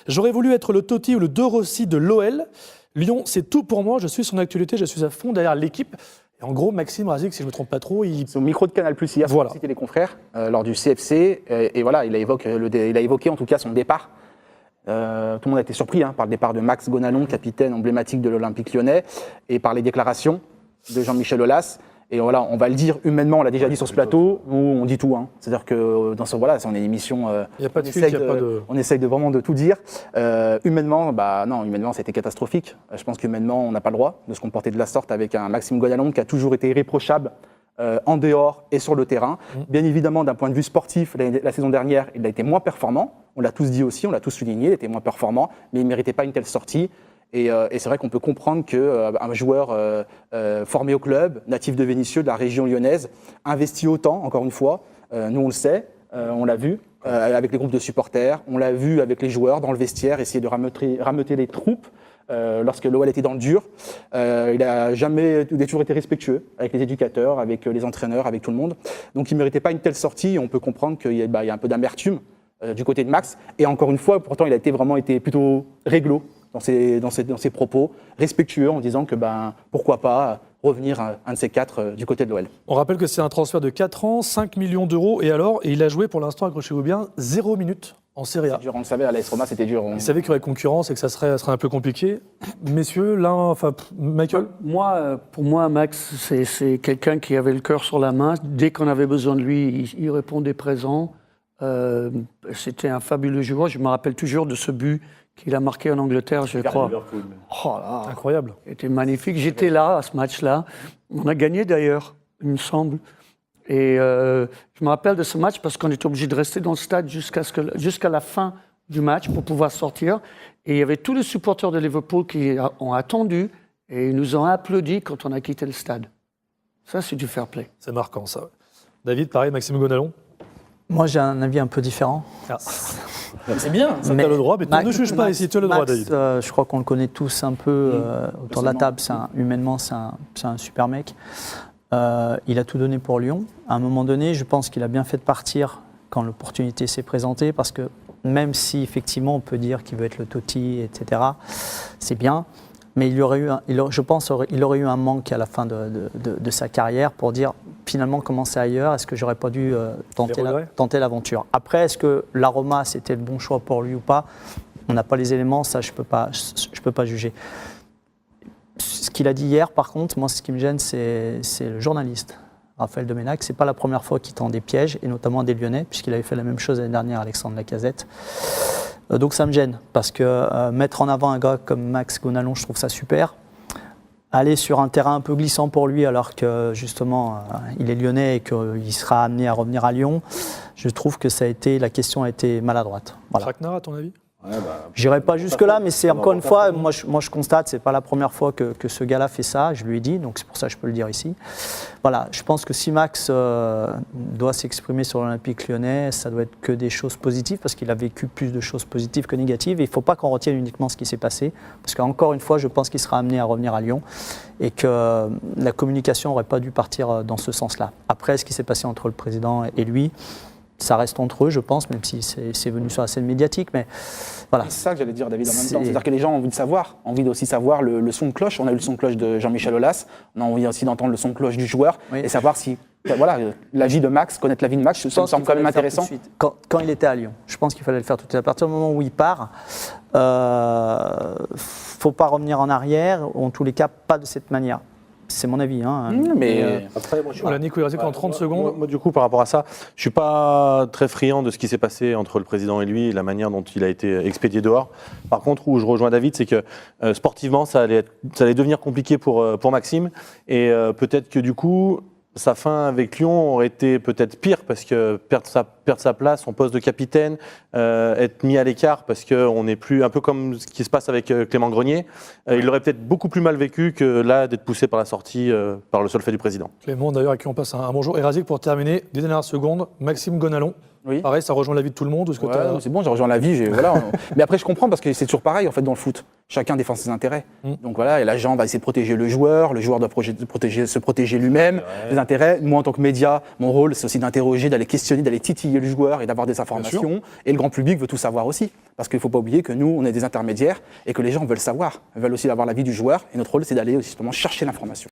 J'aurais voulu être le Totti ou le De Rossi de l'OL. Lyon, c'est tout pour moi. Je suis son actualité, je suis à fond derrière l'équipe. Et en gros, Maxime Razik, si je ne me trompe pas trop, C'est au micro de Canal+ hier, voilà. C'était les confrères, lors du CFC. Et voilà, il a évoqué en tout cas son départ. Tout le monde a été surpris par le départ de Max Gonalon, capitaine emblématique de l'Olympique lyonnais, et par les déclarations de Jean-Michel Aulas. Et voilà, on va le dire humainement, on l'a déjà dit sur ce plateau, où on dit tout. C'est-à-dire que dans ce voilà, on est une émission, on essaye de vraiment de tout dire. Humainement, humainement, c'était catastrophique. Je pense qu'humainement, on n'a pas le droit de se comporter de la sorte avec un Maxime Gonalon qui a toujours été irréprochable en dehors et sur le terrain. Bien évidemment, d'un point de vue sportif, la saison dernière, il a été moins performant. On l'a tous dit aussi, on l'a tous souligné, il était moins performant, mais il ne méritait pas une telle sortie. Et c'est vrai qu'on peut comprendre qu'un joueur formé au club, natif de Vénissieux, de la région lyonnaise, investi autant, encore une fois, nous on le sait, on l'a vu avec les groupes de supporters, on l'a vu avec les joueurs dans le vestiaire, essayer de rameuter les troupes. Lorsque l'OL était dans le dur, il a toujours été respectueux avec les éducateurs, avec les entraîneurs, avec tout le monde. Donc il ne méritait pas une telle sortie. On peut comprendre qu'il y a un peu d'amertume du côté de Max. Et encore une fois, pourtant, il a été plutôt réglo dans ses propos, respectueux en disant que pourquoi pas revenir un de ces quatre du côté de l'OL. On rappelle que c'est un transfert de 4 ans, 5 millions d'euros. Et il a joué pour l'instant, accrochez-vous bien, 0 minutes en Serie A. C'est dur, on le savait, à l'AS Roma, c'était dur. Il savait qu'il y aurait concurrence et que ça serait un peu compliqué. Messieurs, Michael ? Pour moi, Max, c'est quelqu'un qui avait le cœur sur la main. Dès qu'on avait besoin de lui, il répondait présent. C'était un fabuleux joueur. Je me rappelle toujours de ce but qu'il a marqué en Angleterre, je crois. Incroyable. C'était magnifique. J'étais là, à ce match-là. On a gagné d'ailleurs, il me semble. Et je me rappelle de ce match parce qu'on était obligé de rester dans le stade jusqu'à la fin du match pour pouvoir sortir. Et il y avait tous les supporters de Liverpool qui ont attendu et ils nous ont applaudi quand on a quitté le stade. Ça, c'est du fair play. C'est marquant, ça. David, pareil, Maxime Gonalon ? Moi, j'ai un avis un peu différent. C'est bien, ça t'as le droit, mais tu ne juges pas ici, tu as le droit, David. Je crois qu'on le connaît tous un peu autour de la table. Humainement, c'est un super mec. Il a tout donné pour Lyon. À un moment donné, je pense qu'il a bien fait de partir quand l'opportunité s'est présentée, parce que même si, effectivement, on peut dire qu'il veut être le Totti, etc., c'est bien. Mais il aurait eu un manque à la fin de sa carrière pour dire finalement comment c'est ailleurs, est-ce que j'aurais pas dû tenter l'aventure. Après, est-ce que la Roma c'était le bon choix pour lui ou pas? On n'a pas les éléments, ça je peux pas juger. Ce qu'il a dit hier, par contre, moi ce qui me gêne, c'est le journaliste Raphaël Domenech. C'est pas la première fois qu'il tend des pièges, et notamment à des Lyonnais, puisqu'il avait fait la même chose l'année dernière à Alexandre Lacazette. Donc ça me gêne, parce que mettre en avant un gars comme Max Gonalon, je trouve ça super. Aller sur un terrain un peu glissant pour lui, alors que justement il est lyonnais et qu'il sera amené à revenir à Lyon, je trouve que la question a été maladroite. Voilà. Traquenard, à ton avis ? J'irai pas jusque-là, mais c'est encore une fois, moi je constate, c'est pas la première fois que ce gars-là fait ça, je lui ai dit, donc c'est pour ça que je peux le dire ici. Voilà, je pense que si Max doit s'exprimer sur l'Olympique lyonnais, ça doit être que des choses positives, parce qu'il a vécu plus de choses positives que négatives, et il ne faut pas qu'on retienne uniquement ce qui s'est passé, parce qu'encore une fois, je pense qu'il sera amené à revenir à Lyon, et que la communication n'aurait pas dû partir dans ce sens-là. Après, ce qui s'est passé entre le président et lui, ça reste entre eux, je pense, même si c'est venu sur la scène médiatique, mais voilà. C'est ça que j'allais dire, David, en même temps. C'est-à-dire que les gens ont envie aussi savoir le son de cloche. On a eu le son de cloche de Jean-Michel Aulas, on a envie aussi d'entendre le son de cloche du joueur, et savoir si, la vie de Max, connaître la vie de Max, ça me semble quand même intéressant. Quand il était à Lyon, je pense qu'il fallait le faire tout de suite. À partir du moment où il part, faut pas revenir en arrière, ou en tous les cas, pas de cette manière. C'est mon avis. Après, moi, voilà, Nico Irazik en 30 secondes. Moi, du coup, par rapport à ça, je ne suis pas très friand de ce qui s'est passé entre le président et lui, et la manière dont il a été expédié dehors. Par contre, où je rejoins David, c'est que sportivement, ça allait devenir compliqué pour Maxime. Et peut-être que du coup, sa fin avec Lyon aurait été peut-être pire, parce que perdre sa place, son poste de capitaine, être mis à l'écart parce qu'on n'est plus, un peu comme ce qui se passe avec Clément Grenier, il aurait peut-être beaucoup plus mal vécu que là d'être poussé par la sortie, par le seul fait du président. Clément, d'ailleurs, à qui on passe un bonjour. Et Irazik, pour terminer, des dernières secondes, Maxime Gonalon. Oui. Pareil, ça rejoint l'avis de tout le monde ou est-ce que Ouais, t'as- non, c'est bon, j'ai rejoint la vie. Voilà. Mais après, je comprends parce que c'est toujours pareil en fait dans le foot. Chacun défend ses intérêts. Donc voilà, et l'agent va essayer de protéger le joueur doit se protéger lui-même, ses intérêts. Moi, en tant que média, mon rôle, c'est aussi d'interroger, d'aller questionner, d'aller titiller le joueur et d'avoir des informations. Et le grand public veut tout savoir aussi. Parce qu'il ne faut pas oublier que nous, on est des intermédiaires et que les gens veulent savoir. Ils veulent aussi avoir l'avis du joueur. Et notre rôle, c'est d'aller justement chercher l'information.